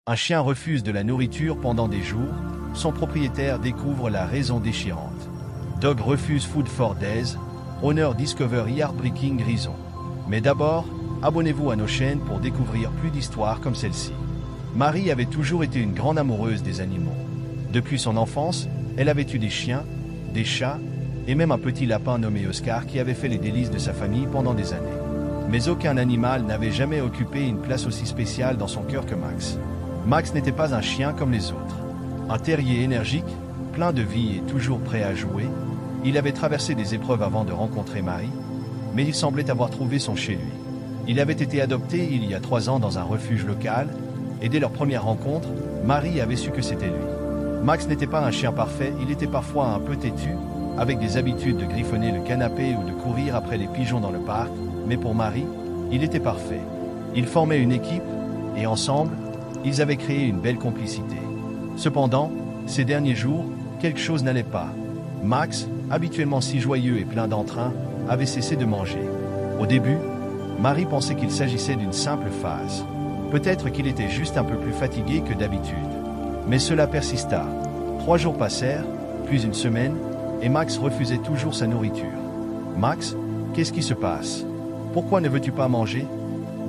Un chien refuse de la nourriture pendant des jours, son propriétaire découvre la raison déchirante. Dog refuse food for days, Owner discover heartbreaking reason. Mais d'abord, abonnez-vous à nos chaînes pour découvrir plus d'histoires comme celle-ci. Marie avait toujours été une grande amoureuse des animaux. Depuis son enfance, elle avait eu des chiens, des chats, et même un petit lapin nommé Oscar qui avait fait les délices de sa famille pendant des années. Mais aucun animal n'avait jamais occupé une place aussi spéciale dans son cœur que Max. Max n'était pas un chien comme les autres. Un terrier énergique, plein de vie et toujours prêt à jouer, il avait traversé des épreuves avant de rencontrer Marie, mais il semblait avoir trouvé son chez lui. Il avait été adopté il y a 3 ans dans un refuge local, et dès leur première rencontre, Marie avait su que c'était lui. Max n'était pas un chien parfait, il était parfois un peu têtu, avec des habitudes de griffonner le canapé ou de courir après les pigeons dans le parc, mais pour Marie, il était parfait. Ils formaient une équipe, et ensemble, ils avaient créé une belle complicité. Cependant, ces derniers jours, quelque chose n'allait pas. Max, habituellement si joyeux et plein d'entrain, avait cessé de manger. Au début, Marie pensait qu'il s'agissait d'une simple phase. Peut-être qu'il était juste un peu plus fatigué que d'habitude. Mais cela persista. 3 jours passèrent, puis une semaine, et Max refusait toujours sa nourriture. « Max, qu'est-ce qui se passe? Pourquoi ne veux-tu pas manger ?»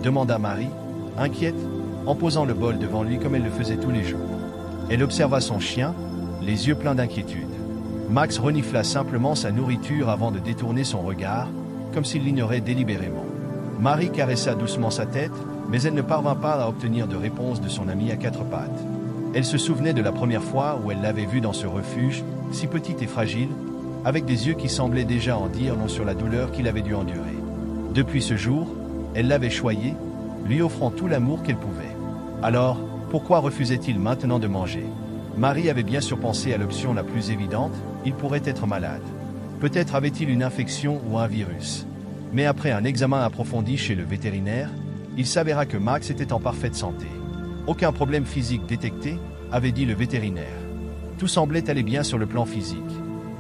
demanda Marie, inquiète, en posant le bol devant lui comme elle le faisait tous les jours. Elle observa son chien, les yeux pleins d'inquiétude. Max renifla simplement sa nourriture avant de détourner son regard, comme s'il l'ignorait délibérément. Marie caressa doucement sa tête, mais elle ne parvint pas à obtenir de réponse de son ami à 4 pattes. Elle se souvenait de la première fois où elle l'avait vu dans ce refuge, si petite et fragile, avec des yeux qui semblaient déjà en dire long sur la douleur qu'il avait dû endurer. Depuis ce jour, elle l'avait choyé, lui offrant tout l'amour qu'elle pouvait. Alors, pourquoi refusait-il maintenant de manger? Marie avait bien sûr pensé à l'option la plus évidente, il pourrait être malade. Peut-être avait-il une infection ou un virus. Mais après un examen approfondi chez le vétérinaire, il s'avéra que Max était en parfaite santé. Aucun problème physique détecté, avait dit le vétérinaire. Tout semblait aller bien sur le plan physique.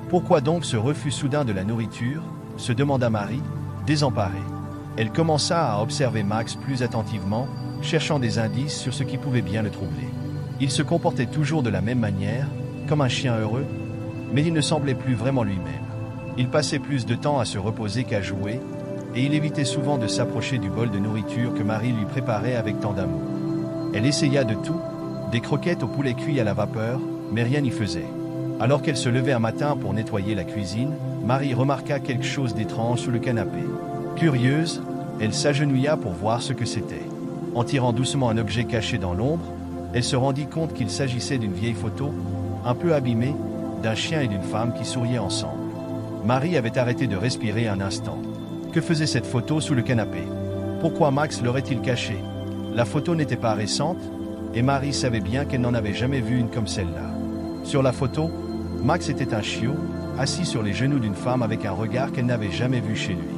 Pourquoi donc ce refus soudain de la nourriture, se demanda Marie, désemparée. Elle commença à observer Max plus attentivement, cherchant des indices sur ce qui pouvait bien le troubler. Il se comportait toujours de la même manière, comme un chien heureux, mais il ne semblait plus vraiment lui-même. Il passait plus de temps à se reposer qu'à jouer, et il évitait souvent de s'approcher du bol de nourriture que Marie lui préparait avec tant d'amour. Elle essaya de tout, des croquettes au poulet cuit à la vapeur, mais rien n'y faisait. Alors qu'elle se levait un matin pour nettoyer la cuisine, Marie remarqua quelque chose d'étrange sous le canapé. Curieuse, elle s'agenouilla pour voir ce que c'était. En tirant doucement un objet caché dans l'ombre, elle se rendit compte qu'il s'agissait d'une vieille photo, un peu abîmée, d'un chien et d'une femme qui souriaient ensemble. Marie avait arrêté de respirer un instant. Que faisait cette photo sous le canapé? Pourquoi Max l'aurait-il cachée? La photo n'était pas récente, et Marie savait bien qu'elle n'en avait jamais vu une comme celle-là. Sur la photo, Max était un chiot, assis sur les genoux d'une femme avec un regard qu'elle n'avait jamais vu chez lui.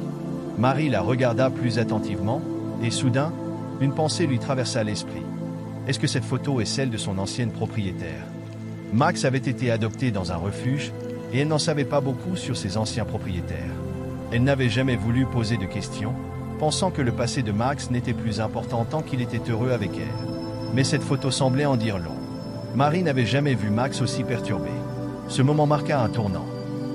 Marie la regarda plus attentivement, et soudain, une pensée lui traversa l'esprit. Est-ce que cette photo est celle de son ancienne propriétaire? Max avait été adopté dans un refuge, et elle n'en savait pas beaucoup sur ses anciens propriétaires. Elle n'avait jamais voulu poser de questions, pensant que le passé de Max n'était plus important tant qu'il était heureux avec elle. Mais cette photo semblait en dire long. Marie n'avait jamais vu Max aussi perturbé. Ce moment marqua un tournant.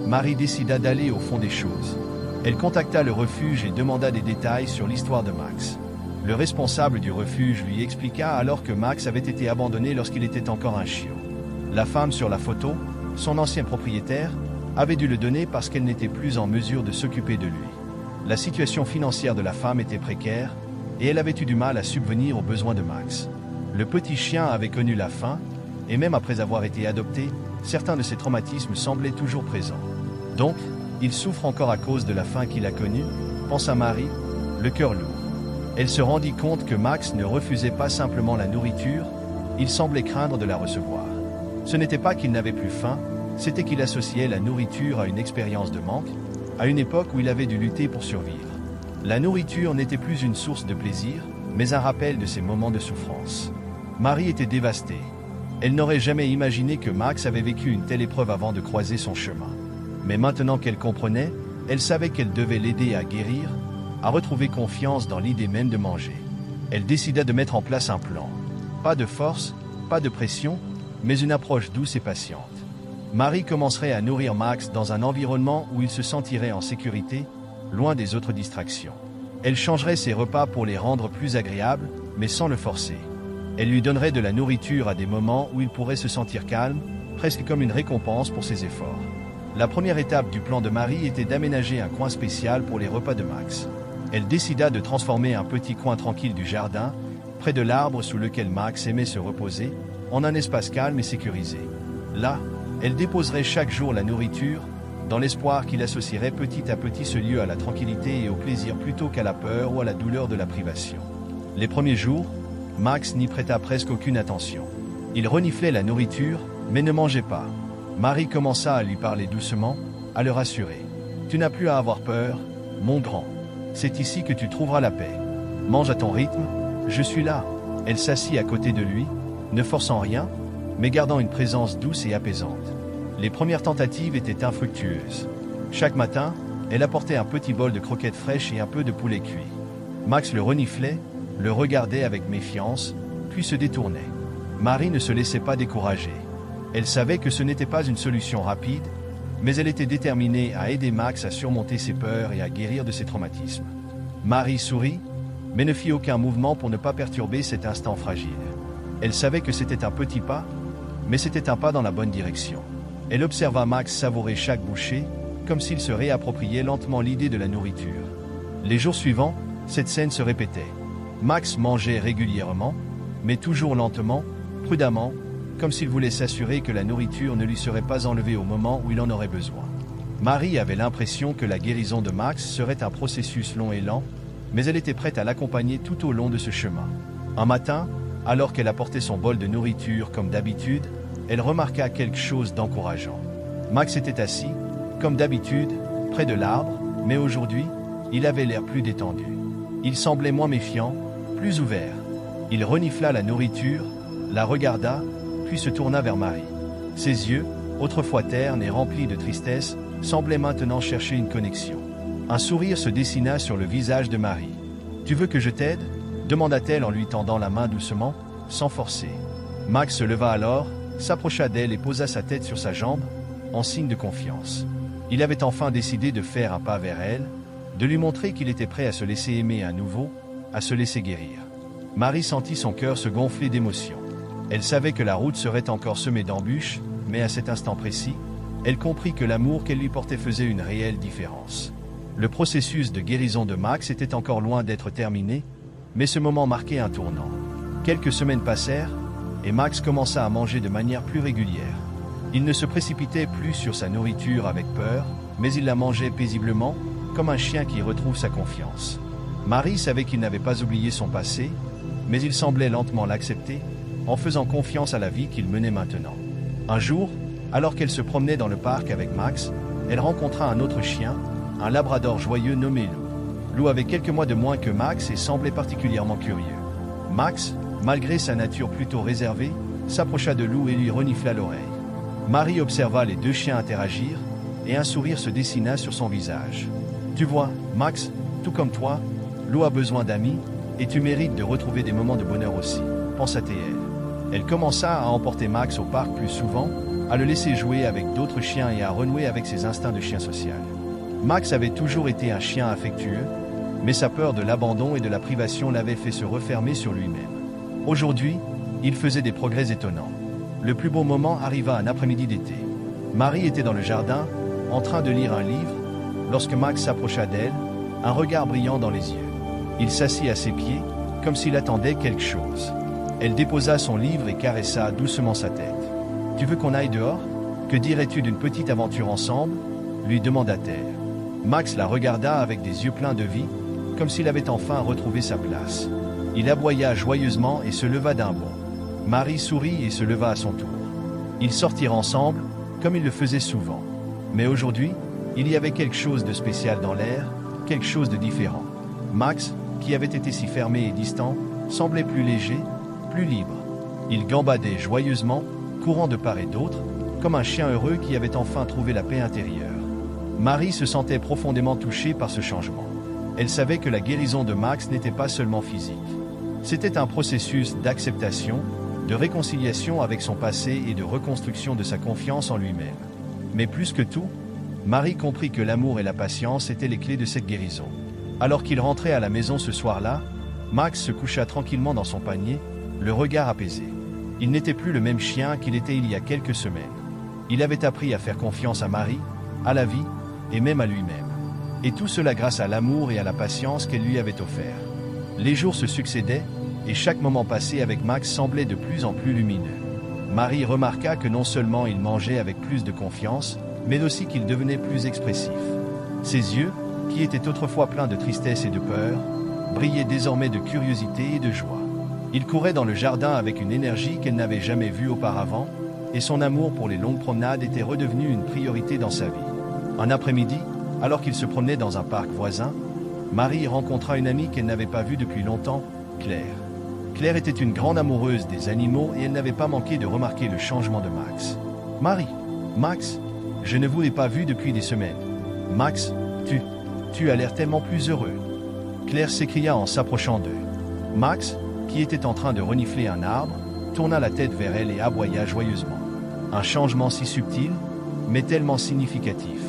Marie décida d'aller au fond des choses. Elle contacta le refuge et demanda des détails sur l'histoire de Max. Le responsable du refuge lui expliqua alors que Max avait été abandonné lorsqu'il était encore un chiot. La femme sur la photo, son ancien propriétaire, avait dû le donner parce qu'elle n'était plus en mesure de s'occuper de lui. La situation financière de la femme était précaire, et elle avait eu du mal à subvenir aux besoins de Max. Le petit chien avait connu la faim, et même après avoir été adopté, certains de ses traumatismes semblaient toujours présents. Donc, il souffre encore à cause de la faim qu'il a connue, pensa Marie, le cœur lourd. Elle se rendit compte que Max ne refusait pas simplement la nourriture, il semblait craindre de la recevoir. Ce n'était pas qu'il n'avait plus faim, c'était qu'il associait la nourriture à une expérience de manque, à une époque où il avait dû lutter pour survivre. La nourriture n'était plus une source de plaisir, mais un rappel de ses moments de souffrance. Marie était dévastée. Elle n'aurait jamais imaginé que Max avait vécu une telle épreuve avant de croiser son chemin. Mais maintenant qu'elle comprenait, elle savait qu'elle devait l'aider à guérir, à retrouver confiance dans l'idée même de manger. Elle décida de mettre en place un plan. Pas de force, pas de pression, mais une approche douce et patiente. Marie commencerait à nourrir Max dans un environnement où il se sentirait en sécurité, loin des autres distractions. Elle changerait ses repas pour les rendre plus agréables, mais sans le forcer. Elle lui donnerait de la nourriture à des moments où il pourrait se sentir calme, presque comme une récompense pour ses efforts. La première étape du plan de Marie était d'aménager un coin spécial pour les repas de Max. Elle décida de transformer un petit coin tranquille du jardin, près de l'arbre sous lequel Max aimait se reposer, en un espace calme et sécurisé. Là, elle déposerait chaque jour la nourriture, dans l'espoir qu'il associerait petit à petit ce lieu à la tranquillité et au plaisir plutôt qu'à la peur ou à la douleur de la privation. Les premiers jours, Max n'y prêta presque aucune attention. Il reniflait la nourriture, mais ne mangeait pas. Marie commença à lui parler doucement, à le rassurer. « Tu n'as plus à avoir peur, mon grand. C'est ici que tu trouveras la paix. Mange à ton rythme, je suis là. » Elle s'assit à côté de lui, ne forçant rien, mais gardant une présence douce et apaisante. Les premières tentatives étaient infructueuses. Chaque matin, elle apportait un petit bol de croquettes fraîches et un peu de poulet cuit. Max le reniflait, le regardait avec méfiance, puis se détournait. Marie ne se laissait pas décourager. Elle savait que ce n'était pas une solution rapide, mais elle était déterminée à aider Max à surmonter ses peurs et à guérir de ses traumatismes. Marie sourit, mais ne fit aucun mouvement pour ne pas perturber cet instant fragile. Elle savait que c'était un petit pas, mais c'était un pas dans la bonne direction. Elle observa Max savourer chaque bouchée, comme s'il se réappropriait lentement l'idée de la nourriture. Les jours suivants, cette scène se répétait. Max mangeait régulièrement, mais toujours lentement, prudemment, comme s'il voulait s'assurer que la nourriture ne lui serait pas enlevée au moment où il en aurait besoin. Marie avait l'impression que la guérison de Max serait un processus long et lent, mais elle était prête à l'accompagner tout au long de ce chemin. Un matin, alors qu'elle apportait son bol de nourriture comme d'habitude, elle remarqua quelque chose d'encourageant. Max était assis, comme d'habitude, près de l'arbre, mais aujourd'hui, il avait l'air plus détendu. Il semblait moins méfiant, plus ouvert. Il renifla la nourriture, la regarda, puis se tourna vers Marie. Ses yeux, autrefois ternes et remplis de tristesse, semblaient maintenant chercher une connexion. Un sourire se dessina sur le visage de Marie. « Tu veux que je t'aide » demanda-t-elle en lui tendant la main doucement, sans forcer. Max se leva alors, s'approcha d'elle et posa sa tête sur sa jambe, en signe de confiance. Il avait enfin décidé de faire un pas vers elle, de lui montrer qu'il était prêt à se laisser aimer à nouveau, à se laisser guérir. Marie sentit son cœur se gonfler d'émotion. Elle savait que la route serait encore semée d'embûches, mais à cet instant précis, elle comprit que l'amour qu'elle lui portait faisait une réelle différence. Le processus de guérison de Max était encore loin d'être terminé, mais ce moment marquait un tournant. Quelques semaines passèrent, et Max commença à manger de manière plus régulière. Il ne se précipitait plus sur sa nourriture avec peur, mais il la mangeait paisiblement, comme un chien qui retrouve sa confiance. Marie savait qu'il n'avait pas oublié son passé, mais il semblait lentement l'accepter, en faisant confiance à la vie qu'il menait maintenant. Un jour, alors qu'elle se promenait dans le parc avec Max, elle rencontra un autre chien, un labrador joyeux nommé Lou. Lou avait quelques mois de moins que Max et semblait particulièrement curieux. Max, malgré sa nature plutôt réservée, s'approcha de Lou et lui renifla l'oreille. Marie observa les deux chiens interagir, et un sourire se dessina sur son visage. « Tu vois, Max, tout comme toi, Lou a besoin d'amis, et tu mérites de retrouver des moments de bonheur aussi, pensa-t-elle. Elle commença à emporter Max au parc plus souvent, à le laisser jouer avec d'autres chiens et à renouer avec ses instincts de chien social. Max avait toujours été un chien affectueux, mais sa peur de l'abandon et de la privation l'avait fait se refermer sur lui-même. Aujourd'hui, il faisait des progrès étonnants. Le plus beau moment arriva un après-midi d'été. Marie était dans le jardin, en train de lire un livre, lorsque Max s'approcha d'elle, un regard brillant dans les yeux. Il s'assit à ses pieds, comme s'il attendait quelque chose. Elle déposa son livre et caressa doucement sa tête. « Tu veux qu'on aille dehors ? Que dirais-tu d'une petite aventure ensemble ?» lui demanda-t-elle. Max la regarda avec des yeux pleins de vie, comme s'il avait enfin retrouvé sa place. Il aboya joyeusement et se leva d'un bond. Marie sourit et se leva à son tour. Ils sortirent ensemble, comme ils le faisaient souvent. Mais aujourd'hui, il y avait quelque chose de spécial dans l'air, quelque chose de différent. Max, qui avait été si fermé et distant, semblait plus léger, plus libre. Il gambadait joyeusement, courant de part et d'autre, comme un chien heureux qui avait enfin trouvé la paix intérieure. Marie se sentait profondément touchée par ce changement. Elle savait que la guérison de Max n'était pas seulement physique. C'était un processus d'acceptation, de réconciliation avec son passé et de reconstruction de sa confiance en lui-même. Mais plus que tout, Marie comprit que l'amour et la patience étaient les clés de cette guérison. Alors qu'il rentrait à la maison ce soir-là, Max se coucha tranquillement dans son panier, le regard apaisé. Il n'était plus le même chien qu'il était il y a quelques semaines. Il avait appris à faire confiance à Marie, à la vie et même à lui-même. Et tout cela grâce à l'amour et à la patience qu'elle lui avait offert. Les jours se succédaient, et chaque moment passé avec Max semblait de plus en plus lumineux. Marie remarqua que non seulement il mangeait avec plus de confiance, mais aussi qu'il devenait plus expressif. Ses yeux, qui étaient autrefois pleins de tristesse et de peur, brillaient désormais de curiosité et de joie. Il courait dans le jardin avec une énergie qu'elle n'avait jamais vue auparavant, et son amour pour les longues promenades était redevenu une priorité dans sa vie. Un après-midi, alors qu'il se promenait dans un parc voisin, Marie rencontra une amie qu'elle n'avait pas vue depuis longtemps, Claire. Claire était une grande amoureuse des animaux et elle n'avait pas manqué de remarquer le changement de Max. « Marie, Max, je ne vous ai pas vu depuis des semaines. Max, tu as l'air tellement plus heureux. » Claire s'écria en s'approchant d'eux. Max, qui était en train de renifler un arbre, tourna la tête vers elle et aboya joyeusement. Un changement si subtil, mais tellement significatif.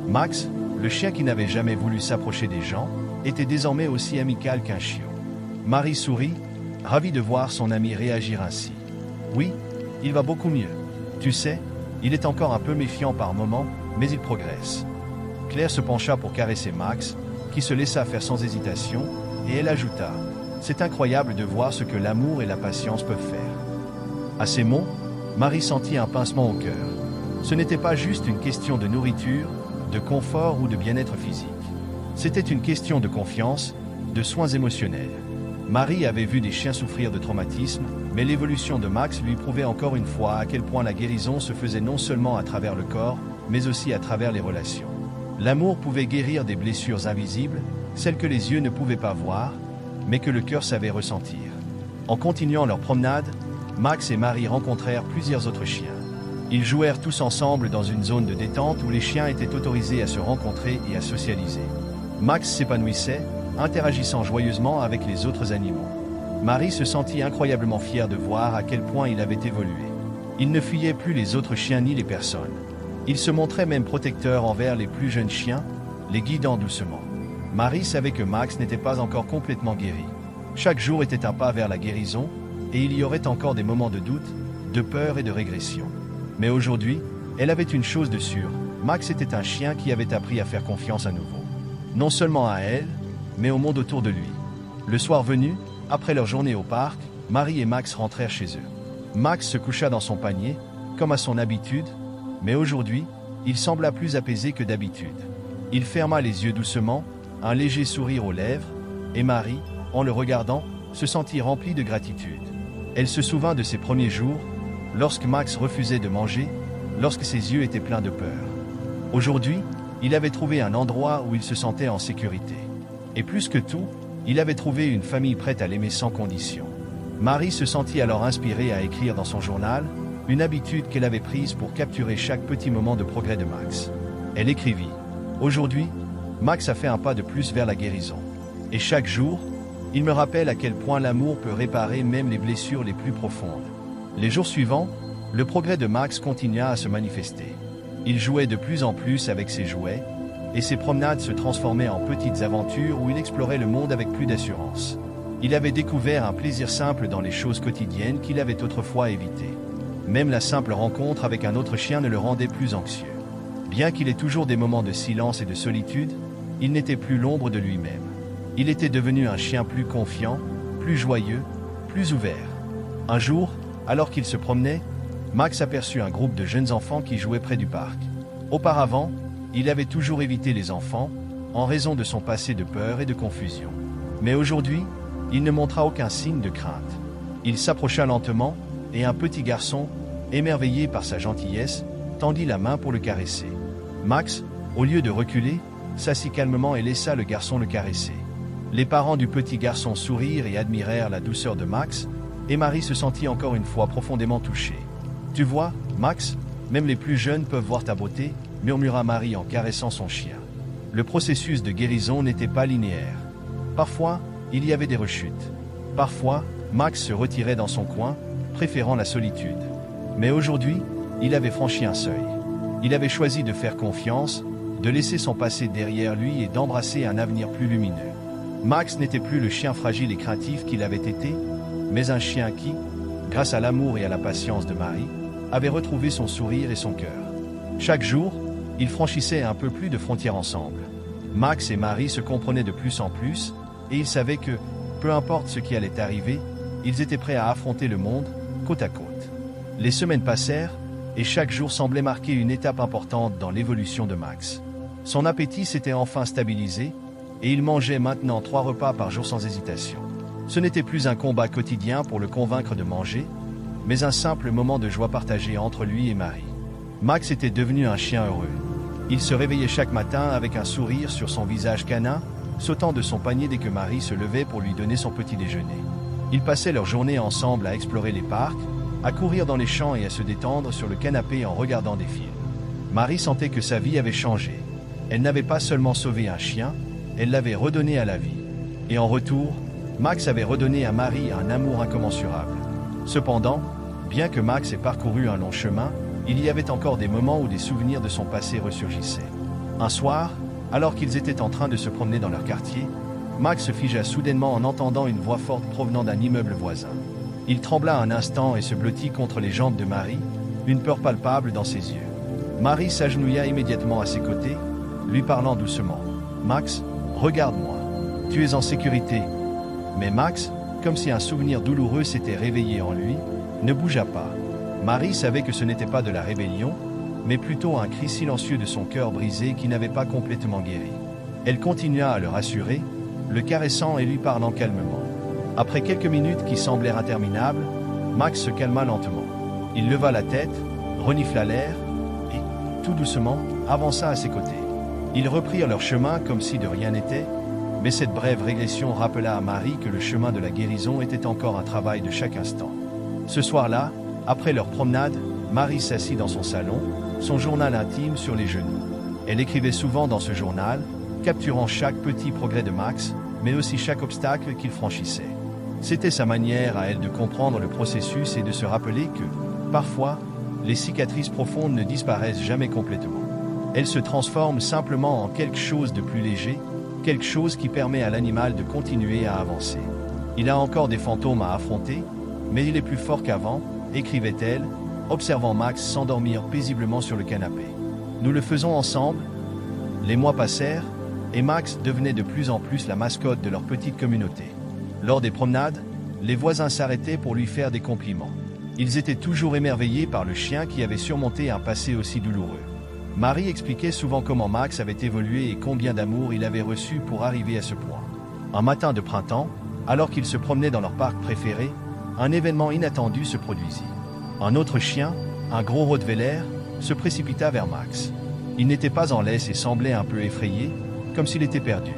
Max, le chien qui n'avait jamais voulu s'approcher des gens, était désormais aussi amical qu'un chiot. Marie sourit, ravie de voir son ami réagir ainsi. « Oui, il va beaucoup mieux. Tu sais, il est encore un peu méfiant par moments, mais il progresse. » Claire se pencha pour caresser Max, qui se laissa faire sans hésitation, et elle ajouta « C'est incroyable de voir ce que l'amour et la patience peuvent faire. » À ces mots, Marie sentit un pincement au cœur. Ce n'était pas juste une question de nourriture, de confort ou de bien-être physique. C'était une question de confiance, de soins émotionnels. Marie avait vu des chiens souffrir de traumatisme, mais l'évolution de Max lui prouvait encore une fois à quel point la guérison se faisait non seulement à travers le corps, mais aussi à travers les relations. L'amour pouvait guérir des blessures invisibles, celles que les yeux ne pouvaient pas voir, mais que le cœur savait ressentir. En continuant leur promenade, Max et Marie rencontrèrent plusieurs autres chiens. Ils jouèrent tous ensemble dans une zone de détente où les chiens étaient autorisés à se rencontrer et à socialiser. Max s'épanouissait, interagissant joyeusement avec les autres animaux. Marie se sentit incroyablement fière de voir à quel point il avait évolué. Il ne fuyait plus les autres chiens ni les personnes. Il se montrait même protecteur envers les plus jeunes chiens, les guidant doucement. Marie savait que Max n'était pas encore complètement guéri. Chaque jour était un pas vers la guérison, et il y aurait encore des moments de doute, de peur et de régression. Mais aujourd'hui, elle avait une chose de sûre, Max était un chien qui avait appris à faire confiance à nouveau. Non seulement à elle, mais au monde autour de lui. Le soir venu, après leur journée au parc, Marie et Max rentrèrent chez eux. Max se coucha dans son panier, comme à son habitude, mais aujourd'hui, il sembla plus apaisé que d'habitude. Il ferma les yeux doucement, un léger sourire aux lèvres, et Marie, en le regardant, se sentit remplie de gratitude. Elle se souvint de ses premiers jours, lorsque Max refusait de manger, lorsque ses yeux étaient pleins de peur. Aujourd'hui, il avait trouvé un endroit où il se sentait en sécurité. Et plus que tout, il avait trouvé une famille prête à l'aimer sans condition. Marie se sentit alors inspirée à écrire dans son journal, une habitude qu'elle avait prise pour capturer chaque petit moment de progrès de Max. Elle écrivit « Aujourd'hui, Max a fait un pas de plus vers la guérison. Et chaque jour, il me rappelle à quel point l'amour peut réparer même les blessures les plus profondes. » Les jours suivants, le progrès de Max continua à se manifester. Il jouait de plus en plus avec ses jouets, et ses promenades se transformaient en petites aventures où il explorait le monde avec plus d'assurance. Il avait découvert un plaisir simple dans les choses quotidiennes qu'il avait autrefois évitées. Même la simple rencontre avec un autre chien ne le rendait plus anxieux. Bien qu'il ait toujours des moments de silence et de solitude, il n'était plus l'ombre de lui-même. Il était devenu un chien plus confiant, plus joyeux, plus ouvert. Un jour, alors qu'il se promenait, Max aperçut un groupe de jeunes enfants qui jouaient près du parc. Auparavant, il avait toujours évité les enfants, en raison de son passé de peur et de confusion. Mais aujourd'hui, il ne montra aucun signe de crainte. Il s'approcha lentement, et un petit garçon, émerveillé par sa gentillesse, tendit la main pour le caresser. Max, au lieu de reculer, s'assit calmement et laissa le garçon le caresser. Les parents du petit garçon sourirent et admirèrent la douceur de Max, et Marie se sentit encore une fois profondément touchée. « Tu vois, Max, même les plus jeunes peuvent voir ta beauté », murmura Marie en caressant son chien. Le processus de guérison n'était pas linéaire. Parfois, il y avait des rechutes. Parfois, Max se retirait dans son coin, préférant la solitude. Mais aujourd'hui, il avait franchi un seuil. Il avait choisi de faire confiance, de laisser son passé derrière lui et d'embrasser un avenir plus lumineux. Max n'était plus le chien fragile et craintif qu'il avait été, mais un chien qui, grâce à l'amour et à la patience de Marie, avait retrouvé son sourire et son cœur. Chaque jour, ils franchissaient un peu plus de frontières ensemble. Max et Marie se comprenaient de plus en plus, et ils savaient que, peu importe ce qui allait arriver, ils étaient prêts à affronter le monde, côte à côte. Les semaines passèrent, et chaque jour semblait marquer une étape importante dans l'évolution de Max. Son appétit s'était enfin stabilisé, et il mangeait maintenant 3 repas par jour sans hésitation. Ce n'était plus un combat quotidien pour le convaincre de manger, mais un simple moment de joie partagé entre lui et Marie. Max était devenu un chien heureux. Il se réveillait chaque matin avec un sourire sur son visage canin, sautant de son panier dès que Marie se levait pour lui donner son petit déjeuner. Ils passaient leur journée ensemble à explorer les parcs, à courir dans les champs et à se détendre sur le canapé en regardant des films. Marie sentait que sa vie avait changé. Elle n'avait pas seulement sauvé un chien, elle l'avait redonné à la vie. Et en retour, Max avait redonné à Marie un amour incommensurable. Cependant, bien que Max ait parcouru un long chemin, il y avait encore des moments où des souvenirs de son passé ressurgissaient. Un soir, alors qu'ils étaient en train de se promener dans leur quartier, Max se figea soudainement en entendant une voix forte provenant d'un immeuble voisin. Il trembla un instant et se blottit contre les jambes de Marie, une peur palpable dans ses yeux. Marie s'agenouilla immédiatement à ses côtés, lui parlant doucement. « Max, regarde-moi. Tu es en sécurité. » Mais Max, comme si un souvenir douloureux s'était réveillé en lui, ne bougea pas. Marie savait que ce n'était pas de la rébellion, mais plutôt un cri silencieux de son cœur brisé qui n'avait pas complètement guéri. Elle continua à le rassurer, le caressant et lui parlant calmement. Après quelques minutes qui semblèrent interminables, Max se calma lentement. Il leva la tête, renifla l'air et, tout doucement, avança à ses côtés. Ils reprirent leur chemin comme si de rien n'était, mais cette brève régression rappela à Marie que le chemin de la guérison était encore un travail de chaque instant. Ce soir-là, après leur promenade, Marie s'assit dans son salon, son journal intime sur les genoux. Elle écrivait souvent dans ce journal, capturant chaque petit progrès de Max, mais aussi chaque obstacle qu'il franchissait. C'était sa manière à elle de comprendre le processus et de se rappeler que, parfois, les cicatrices profondes ne disparaissent jamais complètement. Elles se transforment simplement en quelque chose de plus léger, quelque chose qui permet à l'animal de continuer à avancer. Il a encore des fantômes à affronter, mais il est plus fort qu'avant, écrivait-elle, observant Max s'endormir paisiblement sur le canapé. Nous le faisons ensemble. Les mois passèrent, et Max devenait de plus en plus la mascotte de leur petite communauté. Lors des promenades, les voisins s'arrêtaient pour lui faire des compliments. Ils étaient toujours émerveillés par le chien qui avait surmonté un passé aussi douloureux. Marie expliquait souvent comment Max avait évolué et combien d'amour il avait reçu pour arriver à ce point. Un matin de printemps, alors qu'ils se promenaient dans leur parc préféré, un événement inattendu se produisit. Un autre chien, un gros Rottweiler, se précipita vers Max. Il n'était pas en laisse et semblait un peu effrayé, comme s'il était perdu.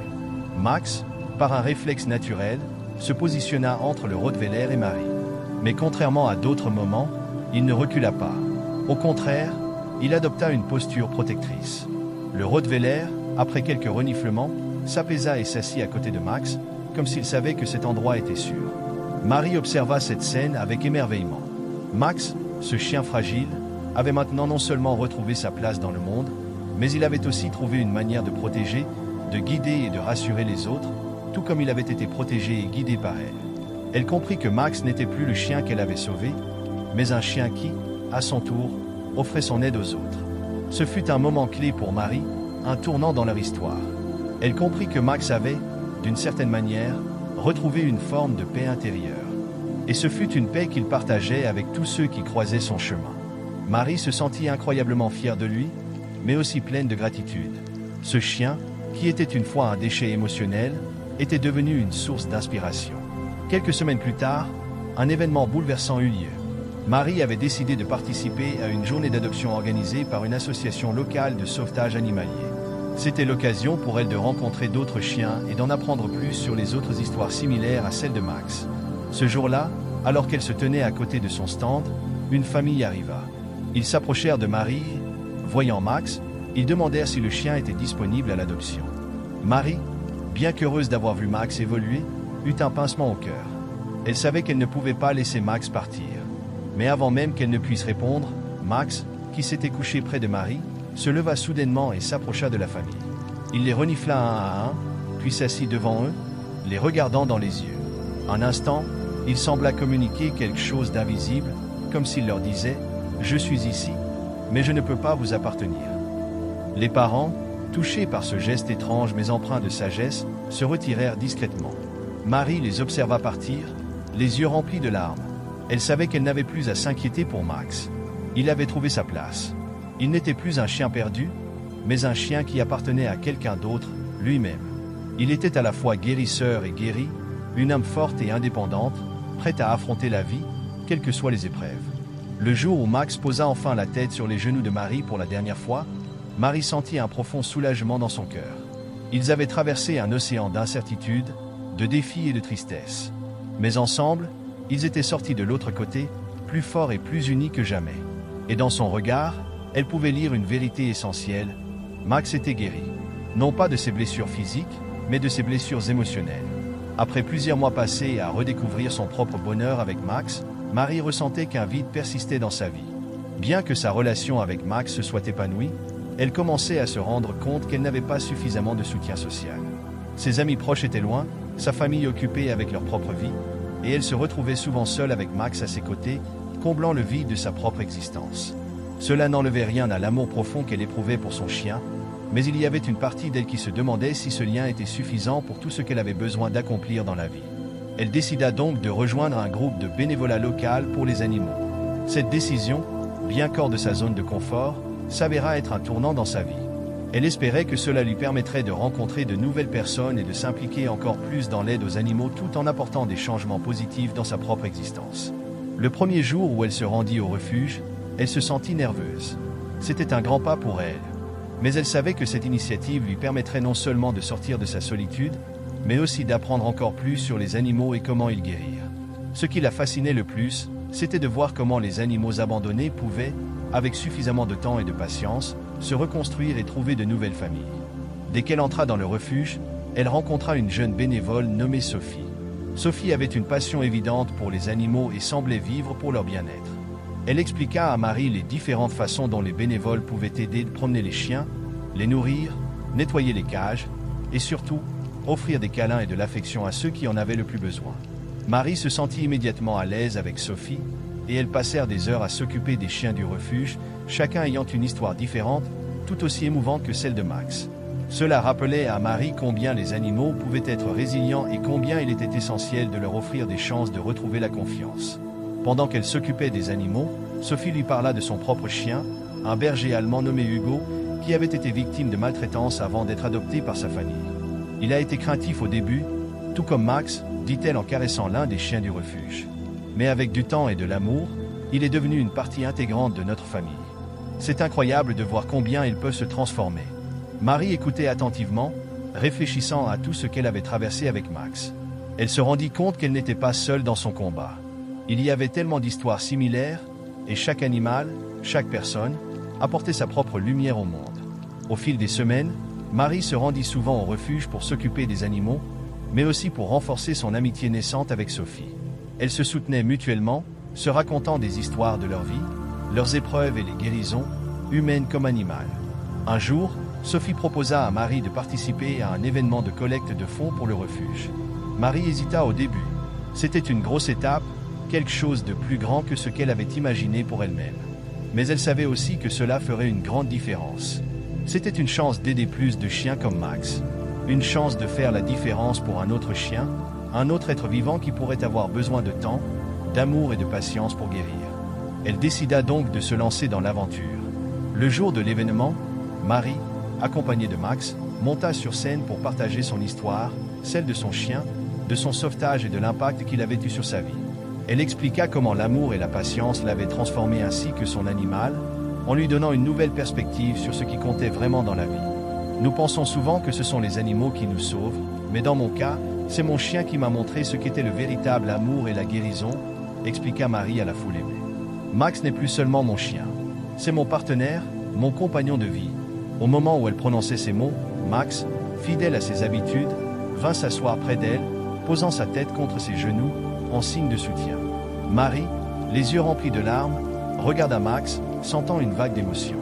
Max, par un réflexe naturel, se positionna entre le Rottweiler et Marie. Mais contrairement à d'autres moments, il ne recula pas. Au contraire, il adopta une posture protectrice. Le Rottweiler, après quelques reniflements, s'apaisa et s'assit à côté de Max, comme s'il savait que cet endroit était sûr. Marie observa cette scène avec émerveillement. Max, ce chien fragile, avait maintenant non seulement retrouvé sa place dans le monde, mais il avait aussi trouvé une manière de protéger, de guider et de rassurer les autres, tout comme il avait été protégé et guidé par elle. Elle comprit que Max n'était plus le chien qu'elle avait sauvé, mais un chien qui, à son tour, offrait son aide aux autres. Ce fut un moment clé pour Marie, un tournant dans leur histoire. Elle comprit que Max avait, d'une certaine manière, retrouvé une forme de paix intérieure. Et ce fut une paix qu'il partageait avec tous ceux qui croisaient son chemin. Marie se sentit incroyablement fière de lui, mais aussi pleine de gratitude. Ce chien, qui était une fois un déchet émotionnel, était devenu une source d'inspiration. Quelques semaines plus tard, un événement bouleversant eut lieu. Marie avait décidé de participer à une journée d'adoption organisée par une association locale de sauvetage animalier. C'était l'occasion pour elle de rencontrer d'autres chiens et d'en apprendre plus sur les autres histoires similaires à celle de Max. Ce jour-là, alors qu'elle se tenait à côté de son stand, une famille arriva. Ils s'approchèrent de Marie. Voyant Max, ils demandèrent si le chien était disponible à l'adoption. Marie, bien qu'heureuse d'avoir vu Max évoluer, eut un pincement au cœur. Elle savait qu'elle ne pouvait pas laisser Max partir. Mais avant même qu'elle ne puisse répondre, Max, qui s'était couché près de Marie, se leva soudainement et s'approcha de la famille. Il les renifla un à un, puis s'assit devant eux, les regardant dans les yeux. Un instant, il sembla communiquer quelque chose d'invisible, comme s'il leur disait « Je suis ici, mais je ne peux pas vous appartenir ». Les parents, touchés par ce geste étrange mais empreint de sagesse, se retirèrent discrètement. Marie les observa partir, les yeux remplis de larmes. Elle savait qu'elle n'avait plus à s'inquiéter pour Max. Il avait trouvé sa place. Il n'était plus un chien perdu, mais un chien qui appartenait à quelqu'un d'autre, lui-même. Il était à la fois guérisseur et guéri, une âme forte et indépendante, prête à affronter la vie, quelles que soient les épreuves. Le jour où Max posa enfin la tête sur les genoux de Marie pour la dernière fois, Marie sentit un profond soulagement dans son cœur. Ils avaient traversé un océan d'incertitude, de défis et de tristesse. Mais ensemble, ils étaient sortis de l'autre côté, plus forts et plus unis que jamais. Et dans son regard, elle pouvait lire une vérité essentielle. Max était guéri. Non pas de ses blessures physiques, mais de ses blessures émotionnelles. Après plusieurs mois passés à redécouvrir son propre bonheur avec Max, Marie ressentait qu'un vide persistait dans sa vie. Bien que sa relation avec Max se soit épanouie, elle commençait à se rendre compte qu'elle n'avait pas suffisamment de soutien social. Ses amis proches étaient loin, sa famille occupée avec leur propre vie, et elle se retrouvait souvent seule avec Max à ses côtés, comblant le vide de sa propre existence. Cela n'enlevait rien à l'amour profond qu'elle éprouvait pour son chien, mais il y avait une partie d'elle qui se demandait si ce lien était suffisant pour tout ce qu'elle avait besoin d'accomplir dans la vie. Elle décida donc de rejoindre un groupe de bénévolat local pour les animaux. Cette décision, bien qu'hors de sa zone de confort, s'avéra être un tournant dans sa vie. Elle espérait que cela lui permettrait de rencontrer de nouvelles personnes et de s'impliquer encore plus dans l'aide aux animaux tout en apportant des changements positifs dans sa propre existence. Le premier jour où elle se rendit au refuge, elle se sentit nerveuse. C'était un grand pas pour elle. Mais elle savait que cette initiative lui permettrait non seulement de sortir de sa solitude, mais aussi d'apprendre encore plus sur les animaux et comment ils guérir. Ce qui la fascinait le plus, c'était de voir comment les animaux abandonnés pouvaient, avec suffisamment de temps et de patience, se reconstruire et trouver de nouvelles familles. Dès qu'elle entra dans le refuge, elle rencontra une jeune bénévole nommée Sophie. Sophie avait une passion évidente pour les animaux et semblait vivre pour leur bien-être. Elle expliqua à Marie les différentes façons dont les bénévoles pouvaient aider de promener les chiens, les nourrir, nettoyer les cages et surtout, offrir des câlins et de l'affection à ceux qui en avaient le plus besoin. Marie se sentit immédiatement à l'aise avec Sophie et elles passèrent des heures à s'occuper des chiens du refuge, chacun ayant une histoire différente, tout aussi émouvante que celle de Max. Cela rappelait à Marie combien les animaux pouvaient être résilients et combien il était essentiel de leur offrir des chances de retrouver la confiance. Pendant qu'elle s'occupait des animaux, Sophie lui parla de son propre chien, un berger allemand nommé Hugo, qui avait été victime de maltraitance avant d'être adopté par sa famille. Il a été craintif au début, tout comme Max, dit-elle en caressant l'un des chiens du refuge. Mais avec du temps et de l'amour, il est devenu une partie intégrante de notre famille. C'est incroyable de voir combien il peut se transformer. Marie écoutait attentivement, réfléchissant à tout ce qu'elle avait traversé avec Max. Elle se rendit compte qu'elle n'était pas seule dans son combat. Il y avait tellement d'histoires similaires, et chaque animal, chaque personne, apportait sa propre lumière au monde. Au fil des semaines, Marie se rendit souvent au refuge pour s'occuper des animaux, mais aussi pour renforcer son amitié naissante avec Sophie. Elles se soutenaient mutuellement, se racontant des histoires de leur vie, leurs épreuves et les guérisons, humaines comme animales. Un jour, Sophie proposa à Marie de participer à un événement de collecte de fonds pour le refuge. Marie hésita au début. C'était une grosse étape, quelque chose de plus grand que ce qu'elle avait imaginé pour elle-même. Mais elle savait aussi que cela ferait une grande différence. C'était une chance d'aider plus de chiens comme Max. Une chance de faire la différence pour un autre chien, un autre être vivant qui pourrait avoir besoin de temps, d'amour et de patience pour guérir. Elle décida donc de se lancer dans l'aventure. Le jour de l'événement, Marie, accompagnée de Max, monta sur scène pour partager son histoire, celle de son chien, de son sauvetage et de l'impact qu'il avait eu sur sa vie. Elle expliqua comment l'amour et la patience l'avaient transformé ainsi que son animal, en lui donnant une nouvelle perspective sur ce qui comptait vraiment dans la vie. Nous pensons souvent que ce sont les animaux qui nous sauvent, mais dans mon cas, c'est mon chien qui m'a montré ce qu'était le véritable amour et la guérison, expliqua Marie à la foule émue. Max n'est plus seulement mon chien. C'est mon partenaire, mon compagnon de vie. Au moment où elle prononçait ces mots, Max, fidèle à ses habitudes, vint s'asseoir près d'elle, posant sa tête contre ses genoux, en signe de soutien. Marie, les yeux remplis de larmes, regarda Max, sentant une vague d'émotion.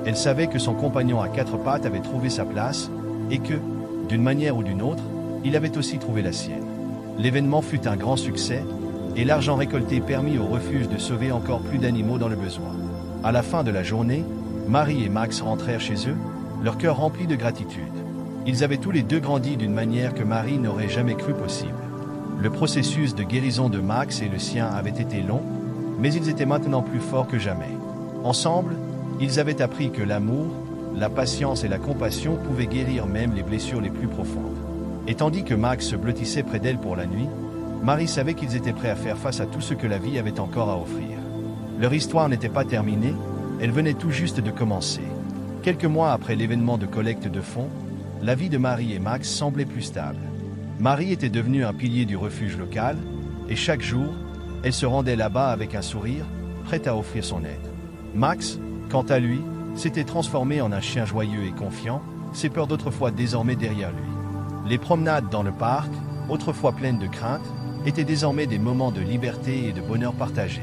Elle savait que son compagnon à quatre pattes avait trouvé sa place et que, d'une manière ou d'une autre, il avait aussi trouvé la sienne. L'événement fut un grand succès et l'argent récolté permit au refuge de sauver encore plus d'animaux dans le besoin. À la fin de la journée, Marie et Max rentrèrent chez eux, leur cœur rempli de gratitude. Ils avaient tous les deux grandi d'une manière que Marie n'aurait jamais cru possible. Le processus de guérison de Max et le sien avait été long, mais ils étaient maintenant plus forts que jamais. Ensemble, ils avaient appris que l'amour, la patience et la compassion pouvaient guérir même les blessures les plus profondes. Et tandis que Max se blottissait près d'elle pour la nuit, Marie savait qu'ils étaient prêts à faire face à tout ce que la vie avait encore à offrir. Leur histoire n'était pas terminée, elle venait tout juste de commencer. Quelques mois après l'événement de collecte de fonds, la vie de Marie et Max semblait plus stable. Marie était devenue un pilier du refuge local, et chaque jour, elle se rendait là-bas avec un sourire, prête à offrir son aide. Max, quant à lui, s'était transformé en un chien joyeux et confiant, ses peurs d'autrefois désormais derrière lui. Les promenades dans le parc, autrefois pleines de crainte, étaient désormais des moments de liberté et de bonheur partagé.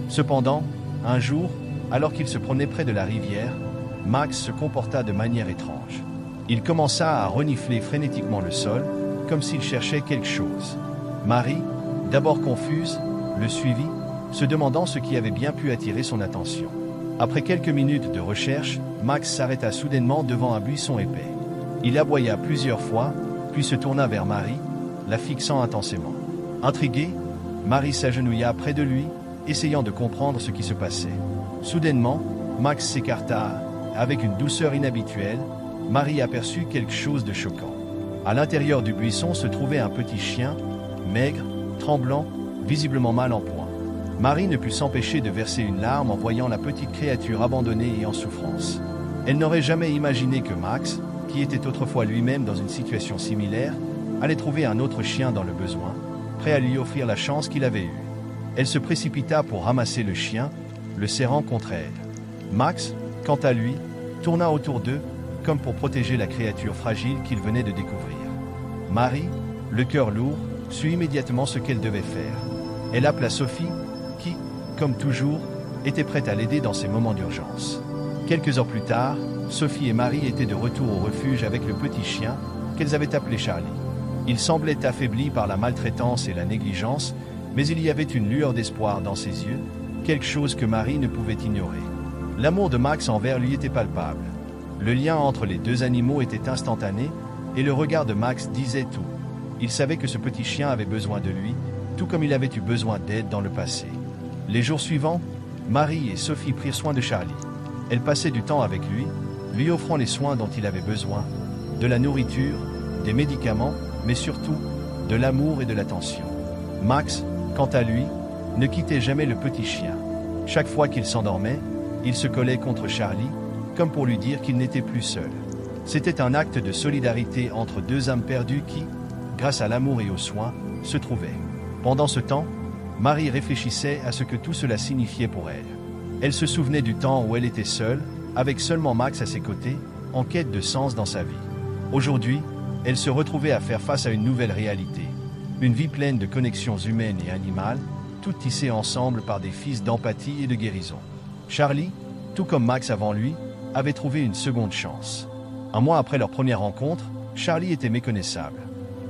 Cependant, un jour, alors qu'il se promenait près de la rivière, Max se comporta de manière étrange. Il commença à renifler frénétiquement le sol, comme s'il cherchait quelque chose. Marie, d'abord confuse, le suivit, se demandant ce qui avait bien pu attirer son attention. Après quelques minutes de recherche, Max s'arrêta soudainement devant un buisson épais. Il aboya plusieurs fois, puis se tourna vers Marie, la fixant intensément. Intriguée, Marie s'agenouilla près de lui, essayant de comprendre ce qui se passait. Soudainement, Max s'écarta. Avec une douceur inhabituelle, Marie aperçut quelque chose de choquant. À l'intérieur du buisson se trouvait un petit chien, maigre, tremblant, visiblement mal en point. Marie ne put s'empêcher de verser une larme en voyant la petite créature abandonnée et en souffrance. Elle n'aurait jamais imaginé que Max, qui était autrefois lui-même dans une situation similaire, allait trouver un autre chien dans le besoin, prêt à lui offrir la chance qu'il avait eue. Elle se précipita pour ramasser le chien, le serrant contre elle. Max, quant à lui, tourna autour d'eux, comme pour protéger la créature fragile qu'il venait de découvrir. Marie, le cœur lourd, sut immédiatement ce qu'elle devait faire. Elle appela Sophie, qui, comme toujours, était prête à l'aider dans ses moments d'urgence. Quelques heures plus tard, Sophie et Marie étaient de retour au refuge avec le petit chien, qu'elles avaient appelé Charlie. Il semblait affaibli par la maltraitance et la négligence, mais il y avait une lueur d'espoir dans ses yeux, quelque chose que Marie ne pouvait ignorer. L'amour de Max envers lui était palpable. Le lien entre les deux animaux était instantané, et le regard de Max disait tout. Il savait que ce petit chien avait besoin de lui, tout comme il avait eu besoin d'aide dans le passé. Les jours suivants, Marie et Sophie prirent soin de Charlie. Elles passaient du temps avec lui offrant les soins dont il avait besoin, de la nourriture, des médicaments, mais surtout, de l'amour et de l'attention. Max, quant à lui, ne quittait jamais le petit chien. Chaque fois qu'il s'endormait, il se collait contre Charlie, comme pour lui dire qu'il n'était plus seul. C'était un acte de solidarité entre deux âmes perdues qui, grâce à l'amour et aux soins, se trouvaient. Pendant ce temps, Marie réfléchissait à ce que tout cela signifiait pour elle. Elle se souvenait du temps où elle était seule, avec seulement Max à ses côtés, en quête de sens dans sa vie. Aujourd'hui, elle se retrouvait à faire face à une nouvelle réalité. Une vie pleine de connexions humaines et animales, toutes tissées ensemble par des fils d'empathie et de guérison. Charlie, tout comme Max avant lui, avait trouvé une seconde chance. Un mois après leur première rencontre, Charlie était méconnaissable.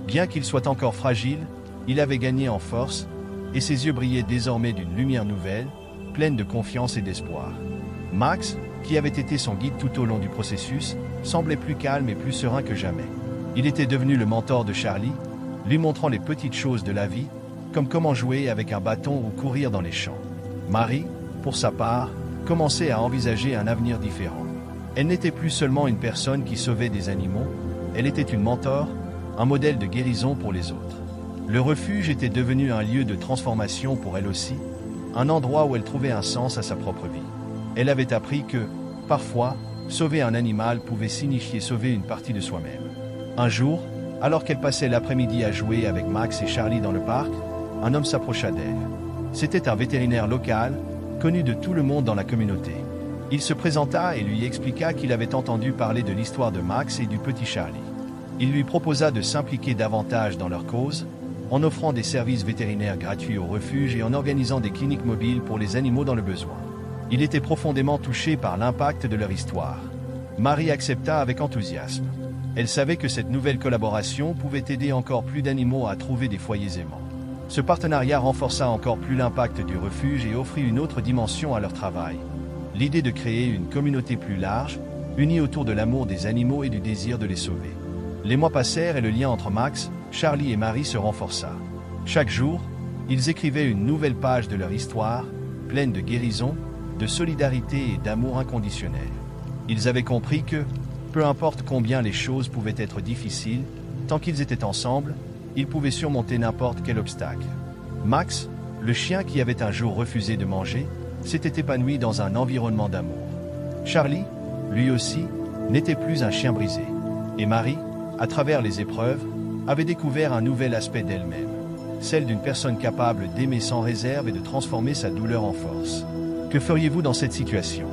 Bien qu'il soit encore fragile, il avait gagné en force, et ses yeux brillaient désormais d'une lumière nouvelle, pleine de confiance et d'espoir. Max, qui avait été son guide tout au long du processus, semblait plus calme et plus serein que jamais. Il était devenu le mentor de Charlie, lui montrant les petites choses de la vie, comme comment jouer avec un bâton ou courir dans les champs. Marie, pour sa part, commençait à envisager un avenir différent. Elle n'était plus seulement une personne qui sauvait des animaux, elle était une mentor, un modèle de guérison pour les autres. Le refuge était devenu un lieu de transformation pour elle aussi, un endroit où elle trouvait un sens à sa propre vie. Elle avait appris que, parfois, sauver un animal pouvait signifier sauver une partie de soi-même. Un jour, alors qu'elle passait l'après-midi à jouer avec Max et Charlie dans le parc, un homme s'approcha d'elle. C'était un vétérinaire local, connu de tout le monde dans la communauté. Il se présenta et lui expliqua qu'il avait entendu parler de l'histoire de Max et du petit Charlie. Il lui proposa de s'impliquer davantage dans leur cause, en offrant des services vétérinaires gratuits au refuge et en organisant des cliniques mobiles pour les animaux dans le besoin. Il était profondément touché par l'impact de leur histoire. Marie accepta avec enthousiasme. Elle savait que cette nouvelle collaboration pouvait aider encore plus d'animaux à trouver des foyers aimants. Ce partenariat renforça encore plus l'impact du refuge et offrit une autre dimension à leur travail. L'idée de créer une communauté plus large, unie autour de l'amour des animaux et du désir de les sauver. Les mois passèrent et le lien entre Max, Charlie et Marie se renforça. Chaque jour, ils écrivaient une nouvelle page de leur histoire, pleine de guérison, de solidarité et d'amour inconditionnel. Ils avaient compris que, peu importe combien les choses pouvaient être difficiles, tant qu'ils étaient ensemble, ils pouvaient surmonter n'importe quel obstacle. Max, le chien qui avait un jour refusé de manger, s'était épanoui dans un environnement d'amour. Charlie, lui aussi, n'était plus un chien brisé. Et Marie, à travers les épreuves, avait découvert un nouvel aspect d'elle-même, celle d'une personne capable d'aimer sans réserve et de transformer sa douleur en force. Que feriez-vous dans cette situation ?